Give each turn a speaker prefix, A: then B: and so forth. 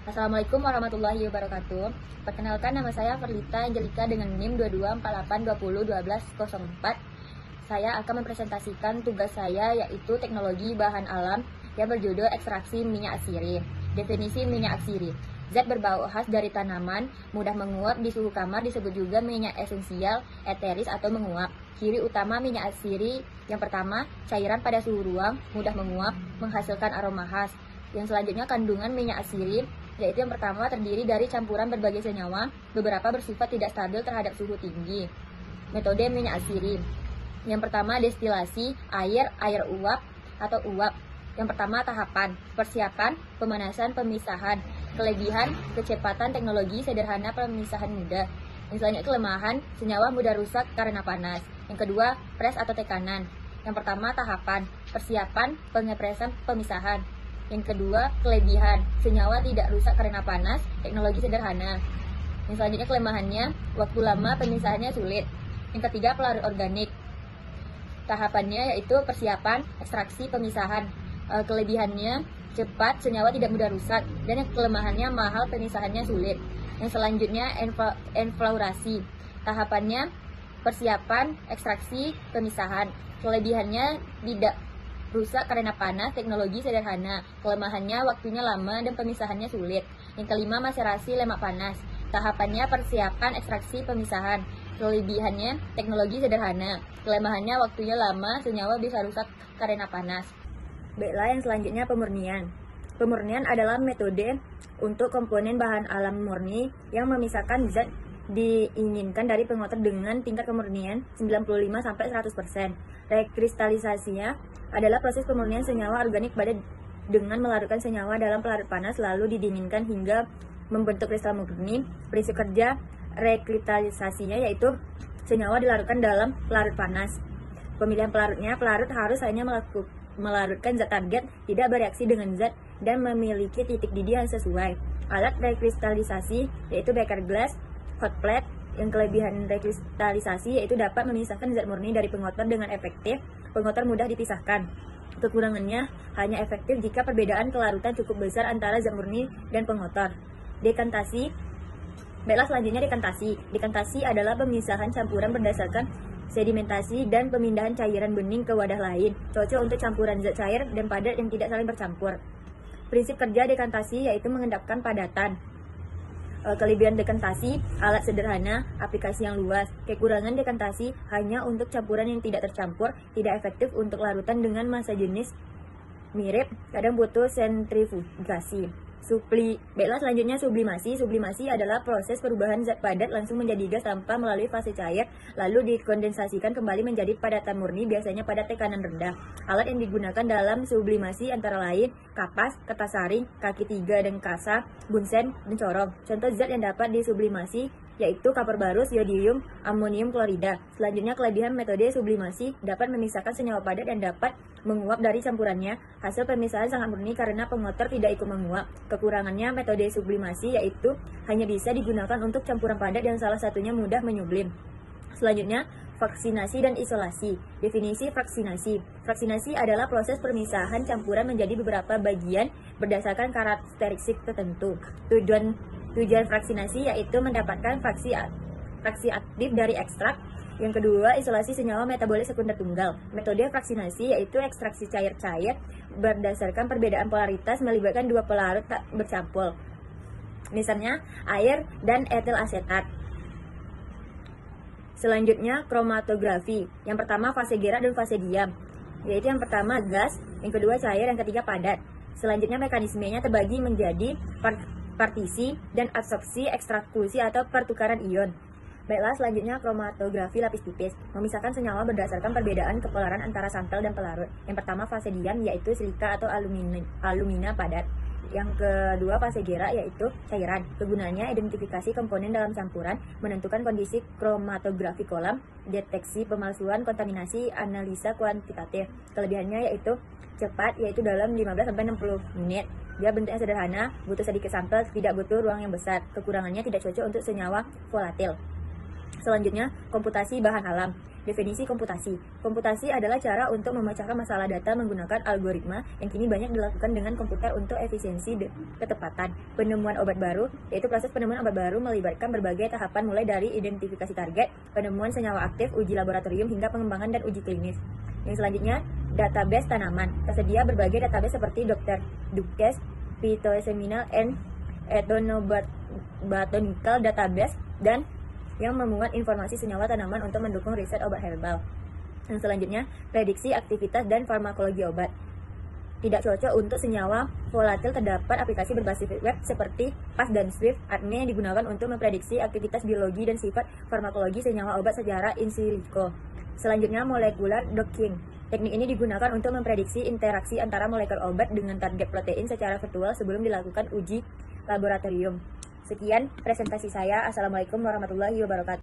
A: Assalamualaikum warahmatullahi wabarakatuh. Perkenalkan, nama saya Ferlita Angelika dengan NIM 2248201204. Saya akan mempresentasikan tugas saya, yaitu teknologi bahan alam yang berjudul ekstraksi minyak sirih. Definisi minyak sirih: zat berbau khas dari tanaman, mudah menguap di suhu kamar, disebut juga minyak esensial, eteris atau menguap. Ciri utama minyak sirih: yang pertama, cairan pada suhu ruang, mudah menguap, menghasilkan aroma khas. Yang selanjutnya, kandungan minyak sirih, yaitu yang pertama terdiri dari campuran berbagai senyawa, beberapa bersifat tidak stabil terhadap suhu tinggi. Metode minyak sirih: yang pertama, destilasi, air uap atau uap. Yang pertama, tahapan: persiapan, pemanasan, pemisahan. Kelebihan: kecepatan, teknologi sederhana, pemisahan mudah. Yang selanjutnya, kelemahan: senyawa mudah rusak karena panas. Yang kedua, pres atau tekanan. Yang pertama, tahapan: persiapan, pengepresan, pemisahan. Yang kedua, kelebihan: senyawa tidak rusak karena panas, teknologi sederhana. Yang selanjutnya, kelemahannya: waktu lama, pemisahannya sulit. Yang ketiga, pelarut organik. Tahapannya yaitu persiapan, ekstraksi, pemisahan. Kelebihannya cepat, senyawa tidak mudah rusak. Dan yang kelemahannya mahal, pemisahannya sulit. Yang selanjutnya, enflaurasi. Tahapannya persiapan, ekstraksi, pemisahan. Kelebihannya tidak rusak karena panas, teknologi sederhana. Kelemahannya waktunya lama dan pemisahannya sulit. Yang kelima, maserasi lemak panas. Tahapannya persiapan, ekstraksi, pemisahan. Kelebihannya teknologi sederhana. Kelemahannya waktunya lama, senyawa bisa rusak karena panas. Baiklah, yang selanjutnya, pemurnian. Pemurnian adalah metode untuk komponen bahan alam murni yang memisahkan zat diinginkan dari pengotor dengan tingkat kemurnian 95-100%. Rekristalisasinya adalah proses pemurnian senyawa organik pada dengan melarutkan senyawa dalam pelarut panas lalu didinginkan hingga membentuk kristal murni. Prinsip kerja rekristalisasinya yaitu senyawa dilarutkan dalam pelarut panas. Pemilihan pelarutnya: pelarut harus hanya melarutkan zat target, tidak bereaksi dengan zat, dan memiliki titik didih yang sesuai. Alat rekristalisasi yaitu beker glass, hot plate. Yang kelebihan rekristalisasi yaitu dapat memisahkan zat murni dari pengotor dengan efektif. Pengotor mudah dipisahkan. Kekurangannya hanya efektif jika perbedaan kelarutan cukup besar antara zat murni dan pengotor. Dekantasi. Baiklah, selanjutnya dekantasi. Dekantasi adalah pemisahan campuran berdasarkan sedimentasi dan pemindahan cairan bening ke wadah lain. Cocok untuk campuran zat cair dan padat yang tidak saling bercampur. Prinsip kerja dekantasi yaitu mengendapkan padatan. Kelebihan dekantasi: alat sederhana, aplikasi yang luas. Kekurangan dekantasi: hanya untuk campuran yang tidak tercampur, tidak efektif untuk larutan dengan massa jenis mirip, kadang butuh sentrifugasi. Baiklah, selanjutnya sublimasi. Sublimasi adalah proses perubahan zat padat langsung menjadi gas tanpa melalui fase cair, lalu dikondensasikan kembali menjadi padatan murni, biasanya pada tekanan rendah. Alat yang digunakan dalam sublimasi antara lain kapas, kertas saring, kaki tiga dan kasa, bunsen, dan corong. Contoh zat yang dapat disublimasi yaitu kapur barus, yodium, amonium klorida. Selanjutnya, kelebihan metode sublimasi: dapat memisahkan senyawa padat dan dapat menguap dari campurannya. Hasil pemisahan sangat murni karena pengotor tidak ikut menguap. Kekurangannya metode sublimasi yaitu hanya bisa digunakan untuk campuran padat yang salah satunya mudah menyublim. Selanjutnya, vaksinasi dan isolasi. Definisi vaksinasi. Vaksinasi adalah proses pemisahan campuran menjadi beberapa bagian berdasarkan karakteristik tertentu. Tujuan vaksinasi yaitu mendapatkan fraksi aktif dari ekstrak. Yang kedua, isolasi senyawa metabolik sekunder tunggal. Metode vaksinasi yaitu ekstraksi cair-cair berdasarkan perbedaan polaritas melibatkan dua pelarut tak bercampur. Misalnya, air dan etil asetat. Selanjutnya, kromatografi. Yang pertama, fase gerak dan fase diam. Yaitu yang pertama gas, yang kedua cair, yang ketiga padat. Selanjutnya, mekanismenya terbagi menjadi partisi dan absorpsi, ekstraklusi atau pertukaran ion. Baiklah, selanjutnya kromatografi lapis tipis. Memisahkan senyawa berdasarkan perbedaan kepolaran antara sampel dan pelarut. Yang pertama, fase diam yaitu silika atau alumina padat. Yang kedua, fase gerak yaitu cairan. Kegunaannya identifikasi komponen dalam campuran, menentukan kondisi kromatografi kolam, deteksi pemalsuan, kontaminasi, analisa kuantitatif. Kelebihannya yaitu cepat, yaitu dalam 15-60 menit. Dia bentuknya sederhana, butuh sedikit sampel, tidak butuh ruang yang besar. Kekurangannya tidak cocok untuk senyawa volatil. Selanjutnya, komputasi bahan alam. Definisi komputasi. Komputasi adalah cara untuk memecahkan masalah data menggunakan algoritma yang kini banyak dilakukan dengan komputer untuk efisiensi ketepatan. Penemuan obat baru, yaitu proses penemuan obat baru melibatkan berbagai tahapan mulai dari identifikasi target, penemuan senyawa aktif, uji laboratorium, hingga pengembangan dan uji klinis. Yang selanjutnya, database tanaman. Tersedia berbagai database seperti Dr. Duke's Phytoseminal and Ethnobotanical Database dan yang memuat informasi senyawa tanaman untuk mendukung riset obat herbal. Yang selanjutnya, prediksi aktivitas dan farmakologi obat. Tidak cocok untuk senyawa volatil. Terdapat aplikasi berbasis web seperti PAS dan Swift Artme yang digunakan untuk memprediksi aktivitas biologi dan sifat farmakologi senyawa obat secara in silico. Selanjutnya, molecular docking. Teknik ini digunakan untuk memprediksi interaksi antara molekul obat dengan target protein secara virtual sebelum dilakukan uji laboratorium. Sekian presentasi saya. Assalamualaikum warahmatullahi wabarakatuh.